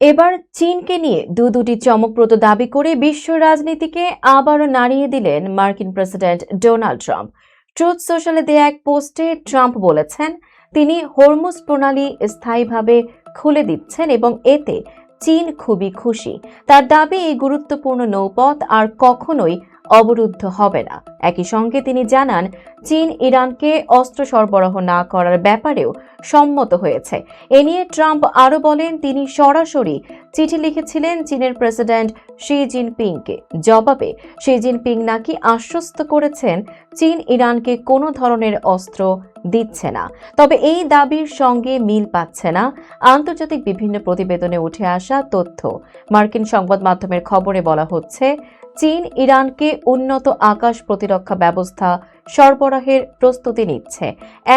এবার চীনকে নিয়ে দুটি চমকপ্রদ দাবি করে বিশ্ব রাজনীতিকে আবারও নাড়িয়ে দিলেন মার্কিন প্রেসিডেন্ট ডোনাল্ড ট্রাম্প। ট্রুথ সোশ্যালে দেয়া এক পোস্টে ট্রাম্প বলেছেন তিনি হরমুজ প্রণালী স্থায়ীভাবে খুলে দিচ্ছেন এবং এতে চীন খুবই খুশি। তার দাবি এই গুরুত্বপূর্ণ নৌপথ আর কখনোই অবরুদ্ধ হবে না। একই সঙ্গে তিনি জানান চীন ইরানকে অস্ত্র সরবরাহ না করার ব্যাপারেও সম্মত হয়েছে। এ নিয়ে ট্রাম্প আরও বলেন তিনি সরাসরি চিঠি লিখেছিলেন চীনের প্রেসিডেন্ট শি জিনপিংকে। জবাবে শি জিনপিং নাকি আশ্বস্ত করেছেন চীন ইরানকে কোনো ধরনের অস্ত্র দিচ্ছে না। তবে এই দাবির সঙ্গে মিল পাচ্ছে না আন্তর্জাতিক বিভিন্ন প্রতিবেদনে উঠে আসা তথ্য। মার্কিন সংবাদ মাধ্যমের খবরে বলা হচ্ছে চীন ইরানকে উন্নত আকাশ প্রতিরক্ষা ব্যবস্থা সরবরাহের প্রস্তুতি নিচ্ছে।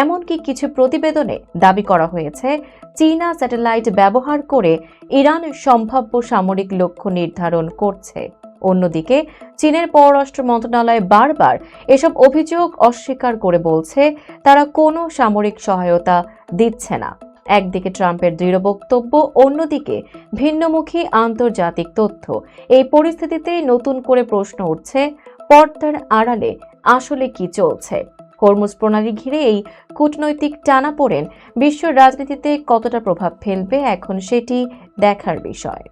এমনকি কিছু প্রতিবেদনে দাবি করা হয়েছে চীনা স্যাটেলাইট ব্যবহার করে ইরান সম্ভাব্য সামরিক লক্ষ্য নির্ধারণ করছে। অন্যদিকে চীনের পররাষ্ট্র মন্ত্রণালয় বারবার এসব অভিযোগ অস্বীকার করে বলছে তারা কোনো সামরিক সহায়তা দিচ্ছে না। একদিকে ট্রাম্পের দৃঢ় বক্তব্য, অন্যদিকে ভিন্নমুখী আন্তর্জাতিক তথ্য। এই পরিস্থিতিতেই নতুন করে প্রশ্ন উঠছে পর্দার আড়ালে আসলে কি চলছে। হরমুজ প্রণালী ঘিরে এই কূটনৈতিক টানাপোড়েন বিশ্ব রাজনীতিতে কতটা প্রভাব ফেলবে এখন সেটি দেখার বিষয়।